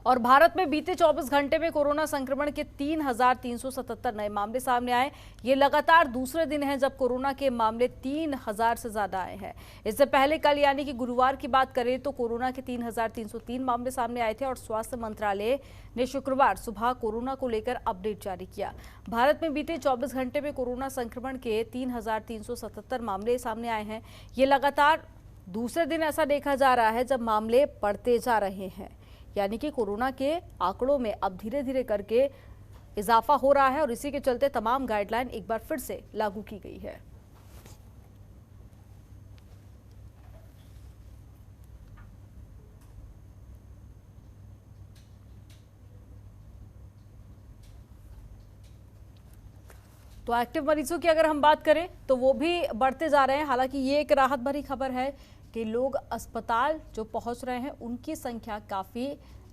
और भारत में बीते 24 घंटे में कोरोना संक्रमण के 3,377 नए मामले सामने आए। ये लगातार दूसरे दिन है जब कोरोना के मामले 3,000 से ज्यादा आए हैं। इससे पहले कल यानी कि गुरुवार की बात करें तो कोरोना के 3,303 मामले सामने आए थे और स्वास्थ्य मंत्रालय ने शुक्रवार सुबह कोरोना को लेकर अपडेट जारी किया। भारत में बीते 24 घंटे में कोरोना संक्रमण के 3,377 मामले सामने आए हैं। ये लगातार दूसरे दिन ऐसा देखा जा रहा है जब मामले बढ़ते जा रहे हैं, यानी कि कोरोना के आंकड़ों में अब धीरे धीरे करके इजाफा हो रहा है और इसी के चलते तमाम गाइडलाइन एक बार फिर से लागू की गई है। तो एक्टिव मरीजों की अगर हम बात करें तो वो भी बढ़ते जा रहे हैं। हालांकि ये एक राहत भरी खबर है कि लोग अस्पताल जो पहुंच रहे हैं उनकी संख्या काफ़ी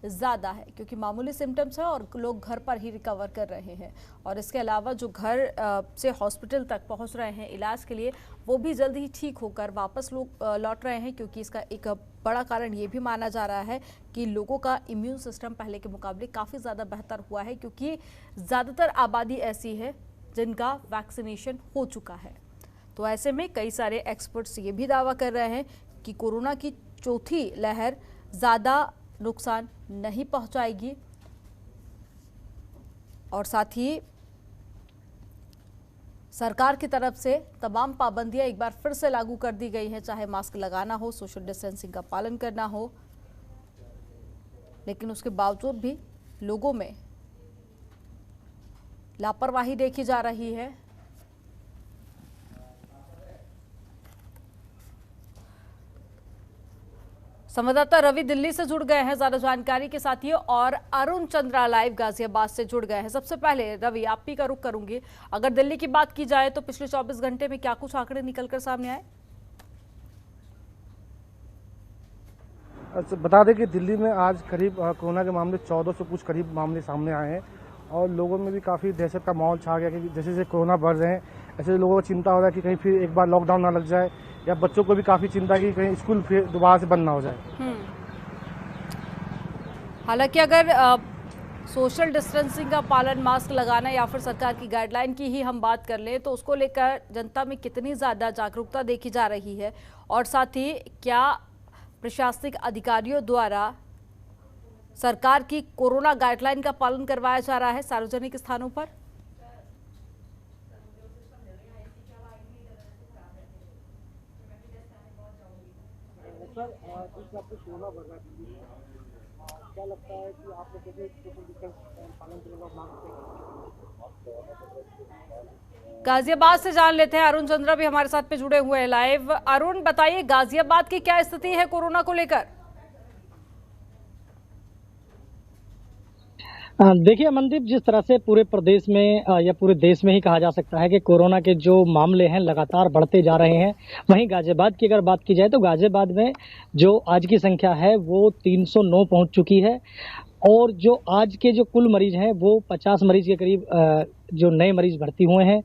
ज़्यादा है, क्योंकि मामूली सिम्टम्स है और लोग घर पर ही रिकवर कर रहे हैं। और इसके अलावा जो घर से हॉस्पिटल तक पहुंच रहे हैं इलाज के लिए, वो भी जल्द ही ठीक होकर वापस लोग लौट रहे हैं, क्योंकि इसका एक बड़ा कारण ये भी माना जा रहा है कि लोगों का इम्यून सिस्टम पहले के मुकाबले काफ़ी ज़्यादा बेहतर हुआ है, क्योंकि ज़्यादातर आबादी ऐसी है जिनका वैक्सीनेशन हो चुका है। तो ऐसे में कई सारे एक्सपर्ट्स ये भी दावा कर रहे हैं कि कोरोना की चौथी लहर ज़्यादा नुकसान नहीं पहुंचाएगी और साथ ही सरकार की तरफ से तमाम पाबंदियां एक बार फिर से लागू कर दी गई हैं, चाहे मास्क लगाना हो, सोशल डिस्टेंसिंग का पालन करना हो, लेकिन उसके बावजूद भी लोगों में लापरवाही देखी जा रही है। संवाददाता रवि दिल्ली से जुड़ गए हैं ज्यादा जानकारी के साथ ही, और अरुण चंद्रा लाइव गाजियाबाद से जुड़ गए हैं। सबसे पहले रवि, आप ही का रुख करूंगी। अगर दिल्ली की बात की जाए तो पिछले 24 घंटे में क्या कुछ आंकड़े निकलकर सामने आए? बता दें कि दिल्ली में आज करीब कोरोना के मामले 1400 से कुछ करीब मामले सामने आए हैं और लोगों में भी काफ़ी दहशत का माहौल छा गया कि जैसे जैसे कोरोना बढ़ रहे हैं ऐसे लोगों को चिंता हो रहा है कि कहीं फिर एक बार लॉकडाउन ना लग जाए, या बच्चों को भी काफ़ी चिंता है कि कहीं स्कूल फिर दोबारा से बंद ना हो जाए। हालांकि अगर सोशल डिस्टेंसिंग का पालन, मास्क लगाना या फिर सरकार की गाइडलाइन की ही हम बात कर लें तो उसको लेकर जनता में कितनी ज़्यादा जागरूकता देखी जा रही है, और साथ ही क्या प्रशासनिक अधिकारियों द्वारा सरकार की कोरोना गाइडलाइन का पालन करवाया जा रहा है सार्वजनिक स्थानों पर? क्या लगता है कि आप लोग कैसे सोशल डिस्टेंस पालन करेंगे? गाजियाबाद से जान लेते हैं, अरुण चंद्रा भी हमारे साथ में जुड़े हुए हैं लाइव। अरुण, बताइए गाजियाबाद की क्या स्थिति है कोरोना को लेकर? देखिए अमनदीप, जिस तरह से पूरे प्रदेश में या पूरे देश में ही कहा जा सकता है कि कोरोना के जो मामले हैं लगातार बढ़ते जा रहे हैं, वहीं गाजियाबाद की अगर बात की जाए तो गाजियाबाद में जो आज की संख्या है वो 309 पहुंच चुकी है और जो आज के जो कुल मरीज हैं वो 50 मरीज के करीब जो नए मरीज भर्ती हुए हैं,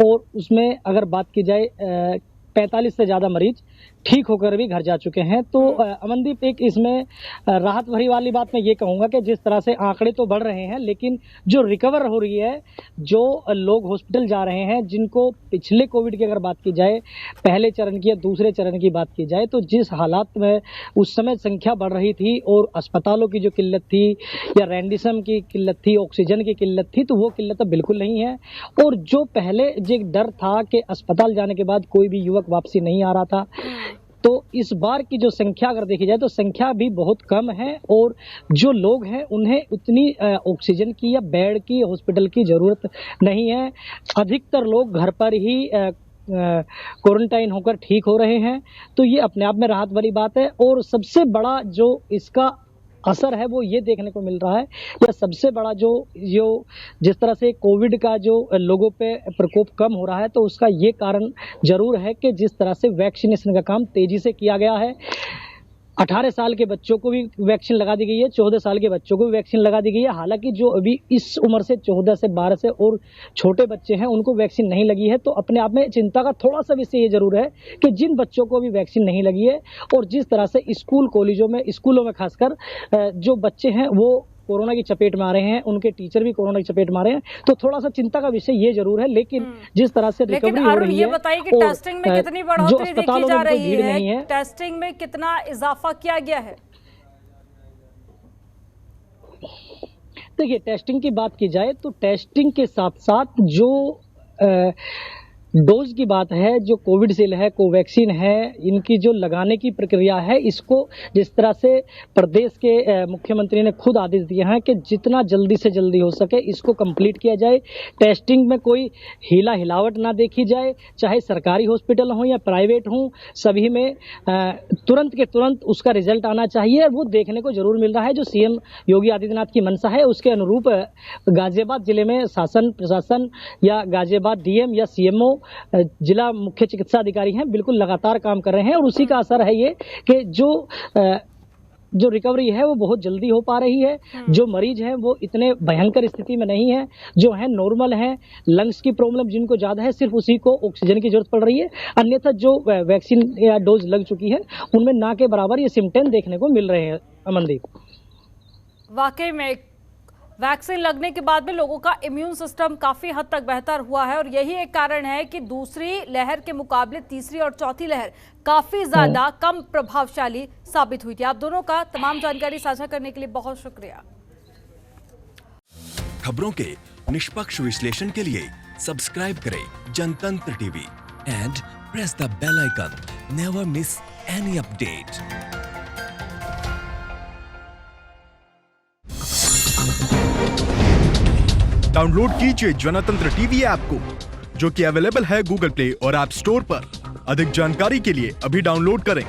और उसमें अगर बात की जाए 45 से ज़्यादा मरीज ठीक होकर भी घर जा चुके हैं। तो अमनदीप, एक इसमें राहत भरी वाली बात मैं ये कहूँगा कि जिस तरह से आंकड़े तो बढ़ रहे हैं लेकिन जो रिकवर हो रही है, जो लोग हॉस्पिटल जा रहे हैं, जिनको पिछले कोविड की अगर बात की जाए, पहले चरण की या दूसरे चरण की बात की जाए, तो जिस हालात में उस समय संख्या बढ़ रही थी और अस्पतालों की जो किल्लत थी या रैंडिसम की किल्लत थी, ऑक्सीजन की किल्लत थी, तो वो किल्लत अब बिल्कुल नहीं है। और जो पहले जो डर था कि अस्पताल जाने के बाद कोई भी युवक वापसी नहीं आ रहा था, तो इस बार की जो संख्या अगर देखी जाए तो संख्या भी बहुत कम है और जो लोग हैं उन्हें उतनी ऑक्सीजन की या बेड की, हॉस्पिटल की जरूरत नहीं है। अधिकतर लोग घर पर ही क्वारंटाइन होकर ठीक हो रहे हैं, तो ये अपने आप में राहत भरी बात है। और सबसे बड़ा जो इसका असर है वो ये देखने को मिल रहा है, या सबसे बड़ा जो जिस तरह से कोविड का जो लोगों पे प्रकोप कम हो रहा है, तो उसका ये कारण जरूर है कि जिस तरह से वैक्सीनेशन का काम तेजी से किया गया है। 18 साल के बच्चों को भी वैक्सीन लगा दी गई है, 14 साल के बच्चों को भी वैक्सीन लगा दी गई है। हालांकि जो अभी इस उम्र से 14 से 12 से और छोटे बच्चे हैं उनको वैक्सीन नहीं लगी है, तो अपने आप में चिंता का थोड़ा सा विषय ये जरूर है कि जिन बच्चों को भी वैक्सीन नहीं लगी है और जिस तरह से स्कूल कॉलेजों में, स्कूलों में खासकर जो बच्चे हैं वो कोरोना की चपेट में आ रहे हैं, उनके टीचर भी कोरोना की चपेट में आ रहे हैं, तो थोड़ा सा चिंता का विषय ये जरूर है। लेकिन जिस तरह से रिकवरी हो रही है, ये बताइए कि टेस्टिंग में कितनी बढ़ोतरी देखी जा रही है, टेस्टिंग में कितना इजाफा किया गया है? देखिए, टेस्टिंग की बात की जाए तो टेस्टिंग के साथ साथ जो डोज की बात है, जो कोविडशील्ड है, कोवैक्सीन है, इनकी जो लगाने की प्रक्रिया है, इसको जिस तरह से प्रदेश के मुख्यमंत्री ने खुद आदेश दिए हैं कि जितना जल्दी से जल्दी हो सके इसको कंप्लीट किया जाए। टेस्टिंग में कोई हीला हिलावट ना देखी जाए, चाहे सरकारी हॉस्पिटल हो या प्राइवेट हो, सभी में तुरंत के तुरंत उसका रिजल्ट आना चाहिए। वो देखने को जरूर मिल रहा है। जो सीएम योगी आदित्यनाथ की मंशा है, उसके अनुरूप गाजियाबाद जिले में शासन प्रशासन या गाजियाबाद डीएम या सीएमओ, जिला मुख्य चिकित्सा अधिकारी हैं, बिल्कुल लगातार काम कर रहे हैं। और उसी का असर है ये कि जो रिकवरी है वो बहुत जल्दी हो पा रही है। जो मरीज हैं वो इतने भयंकर स्थिति में नहीं है, जो है नॉर्मल है। लंग्स की प्रॉब्लम जिनको ज्यादा है, सिर्फ उसी को ऑक्सीजन की जरूरत पड़ रही है। अन्यथा जो वैक्सीन या डोज लग चुकी है उनमें ना के बराबर ये सिम्टम देखने को मिल रहे हैं। अमनदीप, वाकई में वैक्सीन लगने के बाद में लोगों का इम्यून सिस्टम काफी हद तक बेहतर हुआ है और यही एक कारण है कि दूसरी लहर के मुकाबले तीसरी और चौथी लहर काफी ज्यादा कम प्रभावशाली साबित हुई थी। आप दोनों का तमाम जानकारी साझा करने के लिए बहुत शुक्रिया। खबरों के निष्पक्ष विश्लेषण के लिए सब्सक्राइब करें Jantantra TV and press the bell icon. Never miss any update. Download कीजिए जनतंत्र टीवी ऐप को, जो कि अवेलेबल है गूगल प्ले और ऐप स्टोर पर। अधिक जानकारी के लिए अभी डाउनलोड करें।